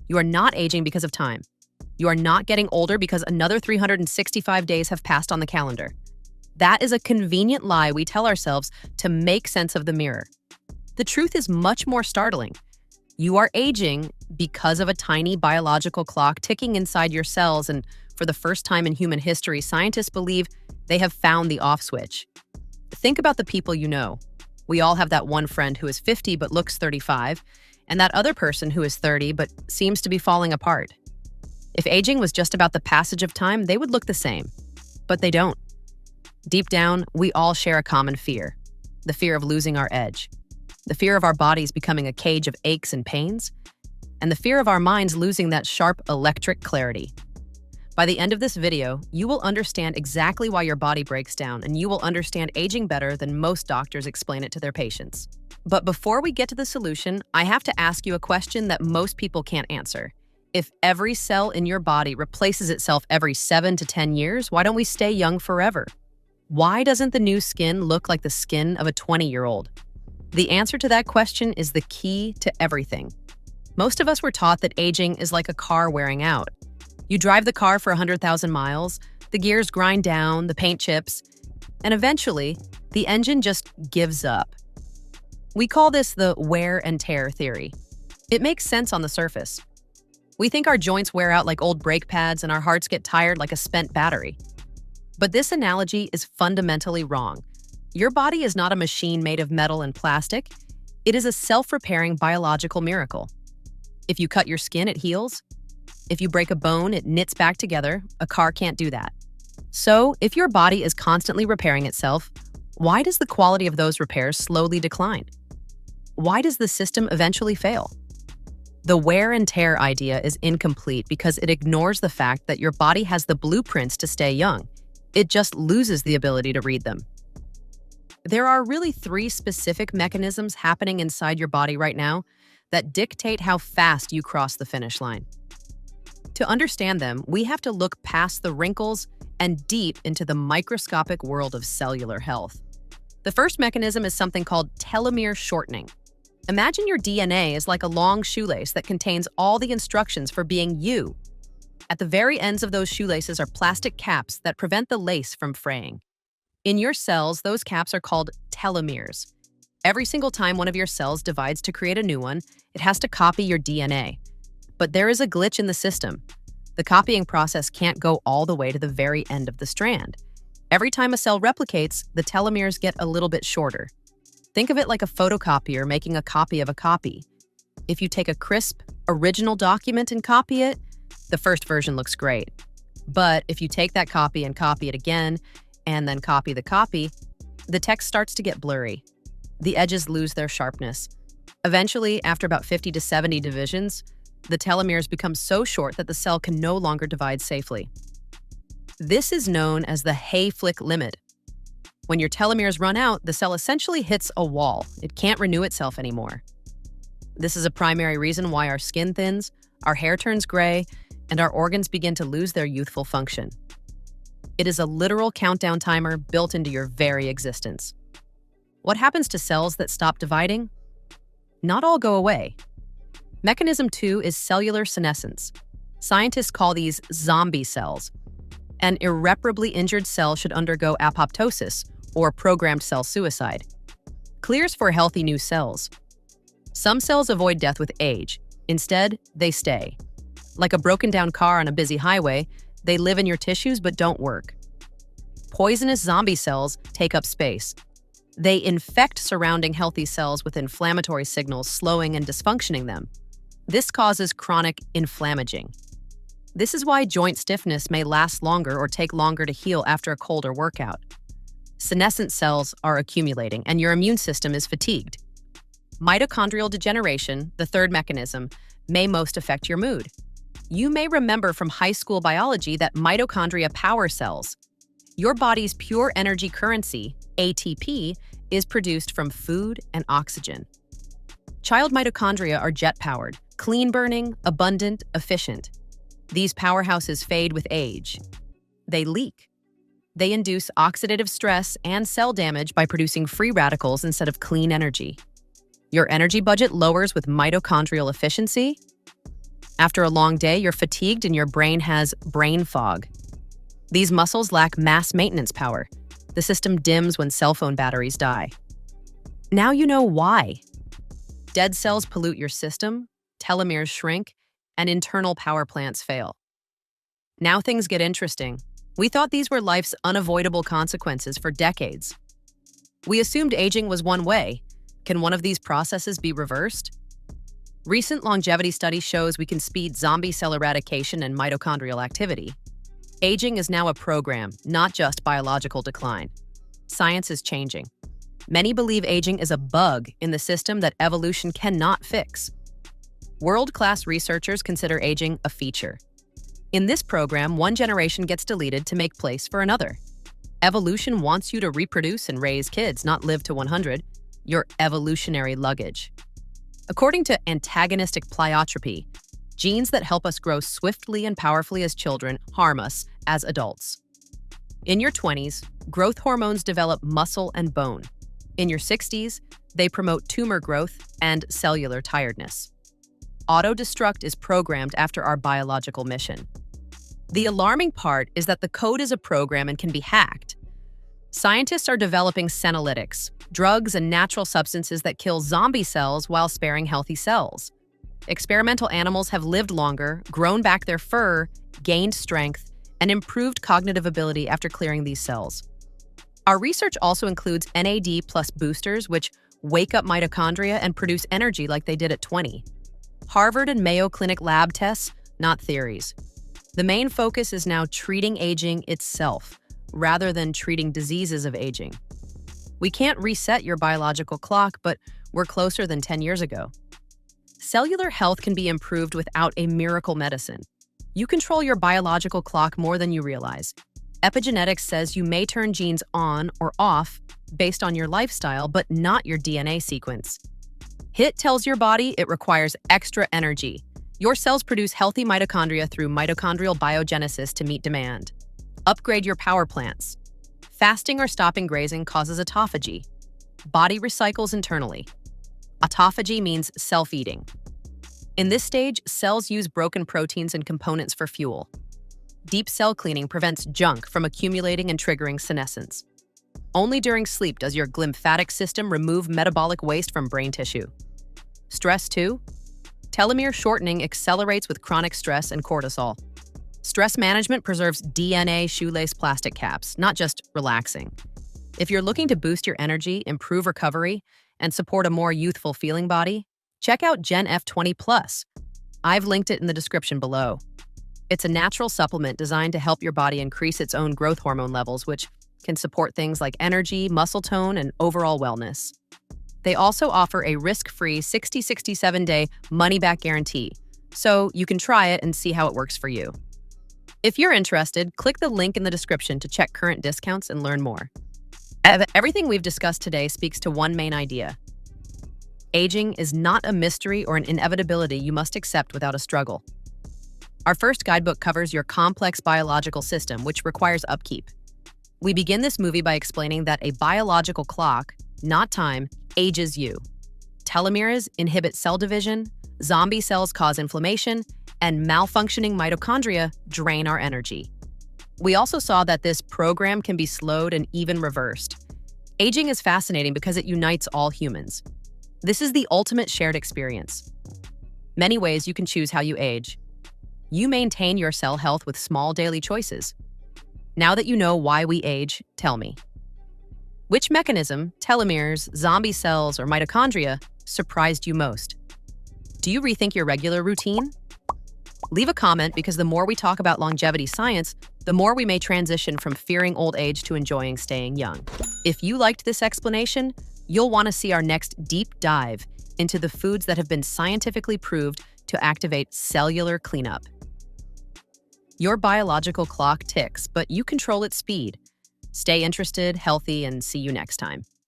You are not aging because of time. You are not getting older because another 365 days have passed on the calendar. That is a convenient lie we tell ourselves to make sense of the mirror. The truth is much more startling. You are aging because of a tiny biological clock ticking inside your cells, and for the first time in human history, scientists believe they have found the off switch. Think about the people you know. We all have that one friend who is 50 but looks 35, and that other person who is 30 but seems to be falling apart. If aging was just about the passage of time, they would look the same. But they don't. Deep down, we all share a common fear. The fear of losing our edge. The fear of our bodies becoming a cage of aches and pains. And the fear of our minds losing that sharp electric clarity. By the end of this video, you will understand exactly why your body breaks down, and you will understand aging better than most doctors explain it to their patients. But before we get to the solution, I have to ask you a question that most people can't answer. If every cell in your body replaces itself every 7 to 10 years, why don't we stay young forever? Why doesn't the new skin look like the skin of a 20-year-old? The answer to that question is the key to everything. Most of us were taught that aging is like a car wearing out. You drive the car for 100,000 miles, the gears grind down, the paint chips, and eventually, the engine just gives up. We call this the wear and tear theory. It makes sense on the surface. We think our joints wear out like old brake pads and our hearts get tired like a spent battery. But this analogy is fundamentally wrong. Your body is not a machine made of metal and plastic. It is a self-repairing biological miracle. If you cut your skin, it heals. If you break a bone, it knits back together. A car can't do that. So, if your body is constantly repairing itself, why does the quality of those repairs slowly decline? Why does the system eventually fail? The wear and tear idea is incomplete because it ignores the fact that your body has the blueprints to stay young. It just loses the ability to read them. There are really 3 specific mechanisms happening inside your body right now that dictate how fast you cross the finish line. To understand them, we have to look past the wrinkles and deep into the microscopic world of cellular health. The first mechanism is something called telomere shortening. Imagine your DNA is like a long shoelace that contains all the instructions for being you. At the very ends of those shoelaces are plastic caps that prevent the lace from fraying. In your cells, those caps are called telomeres. Every single time one of your cells divides to create a new one, it has to copy your DNA. But there is a glitch in the system. The copying process can't go all the way to the very end of the strand. Every time a cell replicates, the telomeres get a little bit shorter. Think of it like a photocopier making a copy of a copy. If you take a crisp, original document and copy it, the first version looks great. But if you take that copy and copy it again, and then copy the copy, the text starts to get blurry. The edges lose their sharpness. Eventually, after about 50 to 70 divisions, the telomeres become so short that the cell can no longer divide safely. This is known as the Hayflick limit. When your telomeres run out, the cell essentially hits a wall. It can't renew itself anymore. This is a primary reason why our skin thins, our hair turns gray, and our organs begin to lose their youthful function. It is a literal countdown timer built into your very existence. What happens to cells that stop dividing? Not all go away. Mechanism 2 is cellular senescence. Scientists call these zombie cells. An irreparably injured cell should undergo apoptosis, or programmed cell suicide. Clears for healthy new cells. Some cells avoid death with age. Instead, they stay. Like a broken-down car on a busy highway, they live in your tissues but don't work. Poisonous zombie cells take up space. They infect surrounding healthy cells with inflammatory signals, slowing and dysfunctioning them. This causes chronic inflammaging. This is why joint stiffness may last longer or take longer to heal after a cold or workout. Senescent cells are accumulating, and your immune system is fatigued. Mitochondrial degeneration, the third mechanism, may most affect your mood. You may remember from high school biology that mitochondria power cells. Your body's pure energy currency, ATP, is produced from food and oxygen. Child mitochondria are jet-powered, clean-burning, abundant, efficient. These powerhouses fade with age. They leak. They induce oxidative stress and cell damage by producing free radicals instead of clean energy. Your energy budget lowers with mitochondrial efficiency. After a long day, you're fatigued and your brain has brain fog. These muscles lack mass maintenance power. The system dims when cell phone batteries die. Now you know why. Dead cells pollute your system, telomeres shrink, and internal power plants fail. Now things get interesting. We thought these were life's unavoidable consequences for decades. We assumed aging was one way. Can one of these processes be reversed? Recent longevity study shows we can speed zombie cell eradication and mitochondrial activity. Aging is now a program, not just biological decline. Science is changing. Many believe aging is a bug in the system that evolution cannot fix. World-class researchers consider aging a feature. In this program, one generation gets deleted to make place for another. Evolution wants you to reproduce and raise kids, not live to 100. Your evolutionary luggage. According to antagonistic pleiotropy, genes that help us grow swiftly and powerfully as children harm us as adults. In your 20s, growth hormones develop muscle and bone. In your 60s, they promote tumor growth and cellular tiredness. Auto-destruct is programmed after our biological mission. The alarming part is that the code is a program and can be hacked. Scientists are developing senolytics, drugs and natural substances that kill zombie cells while sparing healthy cells. Experimental animals have lived longer, grown back their fur, gained strength, and improved cognitive ability after clearing these cells. Our research also includes NAD+ boosters, which wake up mitochondria and produce energy like they did at 20. Harvard and Mayo Clinic lab tests, not theories. The main focus is now treating aging itself, rather than treating diseases of aging. We can't reset your biological clock, but we're closer than 10 years ago. Cellular health can be improved without a miracle medicine. You control your biological clock more than you realize. Epigenetics says you may turn genes on or off based on your lifestyle, but not your DNA sequence. HIT tells your body it requires extra energy. Your cells produce healthy mitochondria through mitochondrial biogenesis to meet demand. Upgrade your power plants. Fasting or stopping grazing causes autophagy. Body recycles internally. Autophagy means self-eating. In this stage, cells use broken proteins and components for fuel. Deep cell cleaning prevents junk from accumulating and triggering senescence. Only during sleep does your glymphatic system remove metabolic waste from brain tissue. Stress 2. Telomere shortening accelerates with chronic stress and cortisol. Stress management preserves DNA shoelace plastic caps, not just relaxing. If you're looking to boost your energy, improve recovery, and support a more youthful feeling body, check out Gen F20+. I've linked it in the description below. It's a natural supplement designed to help your body increase its own growth hormone levels, which can support things like energy, muscle tone, and overall wellness. They also offer a risk-free 60-67-day money-back guarantee, so you can try it and see how it works for you. If you're interested, click the link in the description to check current discounts and learn more. Everything we've discussed today speaks to one main idea. Aging is not a mystery or an inevitability you must accept without a struggle. Our first guidebook covers your complex biological system, which requires upkeep. We begin this movie by explaining that a biological clock, not time, ages you. Telomeres inhibit cell division, zombie cells cause inflammation, and malfunctioning mitochondria drain our energy. We also saw that this program can be slowed and even reversed. Aging is fascinating because it unites all humans. This is the ultimate shared experience. Many ways you can choose how you age. You maintain your cell health with small daily choices. Now that you know why we age, tell me. Which mechanism, telomeres, zombie cells, or mitochondria, surprised you most? Do you rethink your regular routine? Leave a comment, because the more we talk about longevity science, the more we may transition from fearing old age to enjoying staying young. If you liked this explanation, you'll want to see our next deep dive into the foods that have been scientifically proved to activate cellular cleanup. Your biological clock ticks, but you control its speed. Stay interested, healthy, and see you next time.